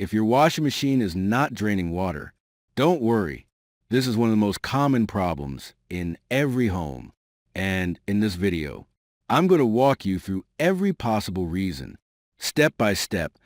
If your washing machine is not draining water, don't worry. This is one of the most common problems in every home. And in this video, I'm going to walk you through every possible reason, step by step,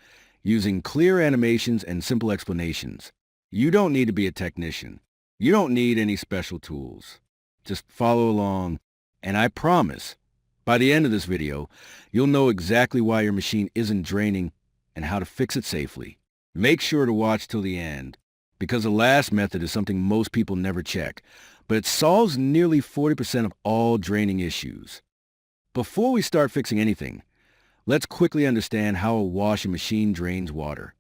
using clear animations and simple explanations. You don't need to be a technician. You don't need any special tools. Just follow along, and I promise, by the end of this video, you'll know exactly why your machine isn't draining and how to fix it safely. Make sure to watch till the end, because the last method is something most people never check, but it solves nearly 40% of all draining issues. Before we start fixing anything, let's quickly understand how a washing machine drains water.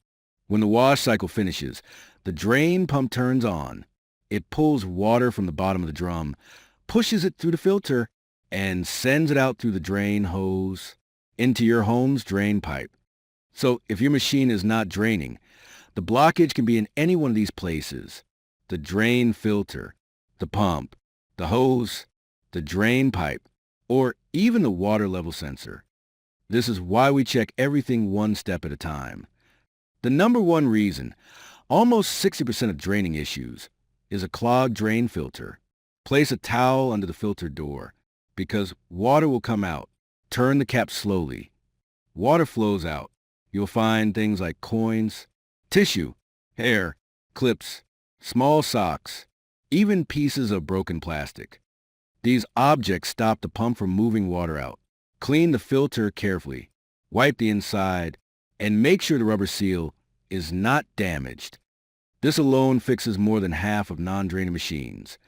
When the wash cycle finishes, the drain pump turns on. It pulls water from the bottom of the drum, pushes it through the filter, and sends it out through the drain hose into your home's drain pipe. So if your machine is not draining, the blockage can be in any one of these places: the drain filter, the pump, the hose, the drain pipe, or even the water level sensor. This is why we check everything one step at a time. The number one reason, almost 60% of draining issues, is a clogged drain filter. Place a towel under the filter door, because water will come out. Turn the cap slowly. Water flows out. You'll find things like coins, tissue, hair, clips, small socks, even pieces of broken plastic. These objects stop the pump from moving water out. Clean the filter carefully. Wipe the inside, and make sure the rubber seal is not damaged. This alone fixes more than half of non-draining machines.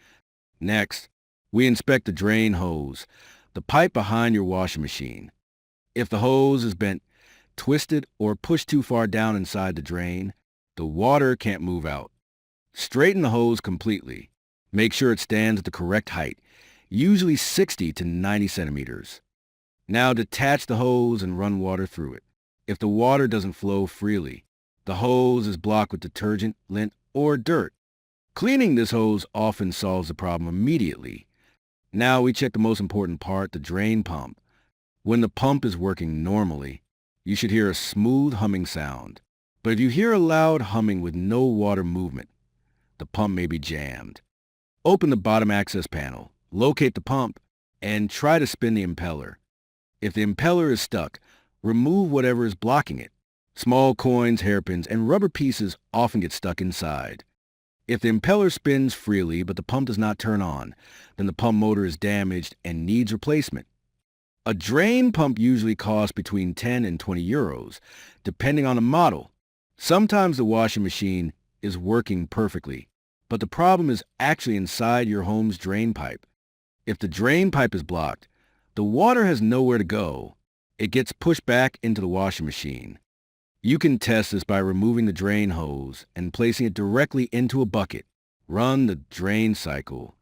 Next, we inspect the drain hose, the pipe behind your washing machine. If the hose is bent, twisted, or pushed too far down inside the drain, the water can't move out. Straighten the hose completely. Make sure it stands at the correct height, usually 60 to 90 centimeters. Now detach the hose and run water through it. If the water doesn't flow freely, the hose is blocked with detergent, lint, or dirt. Cleaning this hose often solves the problem immediately. Now we check the most important part, the drain pump. When the pump is working normally, you should hear a smooth humming sound. But if you hear a loud humming with no water movement, the pump may be jammed. Open the bottom access panel, locate the pump, and try to spin the impeller. If the impeller is stuck, remove whatever is blocking it. Small coins, hairpins, and rubber pieces often get stuck inside. If the impeller spins freely but the pump does not turn on, then the pump motor is damaged and needs replacement. A drain pump usually costs between 10 and 20 euros, depending on the model. Sometimes the washing machine is working perfectly, but the problem is actually inside your home's drain pipe. If the drain pipe is blocked, the water has nowhere to go. It gets pushed back into the washing machine. You can test this by removing the drain hose and placing it directly into a bucket. Run the drain cycle.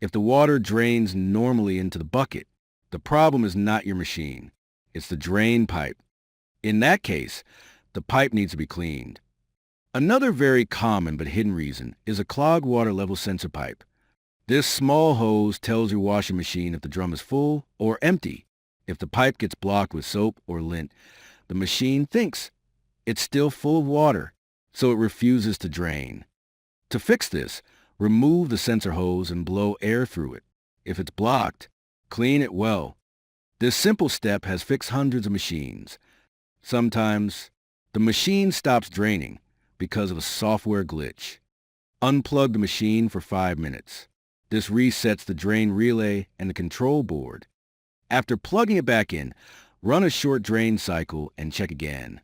If the water drains normally into the bucket, the problem is not your machine. It's the drain pipe. In that case, the pipe needs to be cleaned. Another very common but hidden reason is a clogged water level sensor pipe. This small hose tells your washing machine if the drum is full or empty. If the pipe gets blocked with soap or lint, the machine thinks it's still full of water, so it refuses to drain. To fix this, remove the sensor hose and blow air through it. If it's blocked, clean it well. This simple step has fixed hundreds of machines. Sometimes, the machine stops draining because of a software glitch. Unplug the machine for 5 minutes. This resets the drain relay and the control board. After plugging it back in, run a short drain cycle and check again.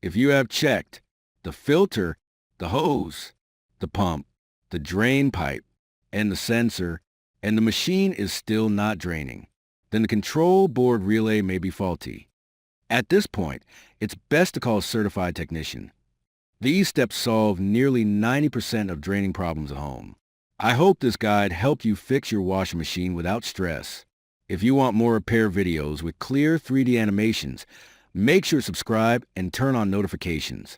If you have checked the filter, the hose, the pump, the drain pipe, and the sensor, and the machine is still not draining, then the control board relay may be faulty. At this point, it's best to call a certified technician. These steps solve nearly 90% of draining problems at home. I hope this guide helped you fix your washing machine without stress. If you want more repair videos with clear 3D animations, make sure to subscribe and turn on notifications.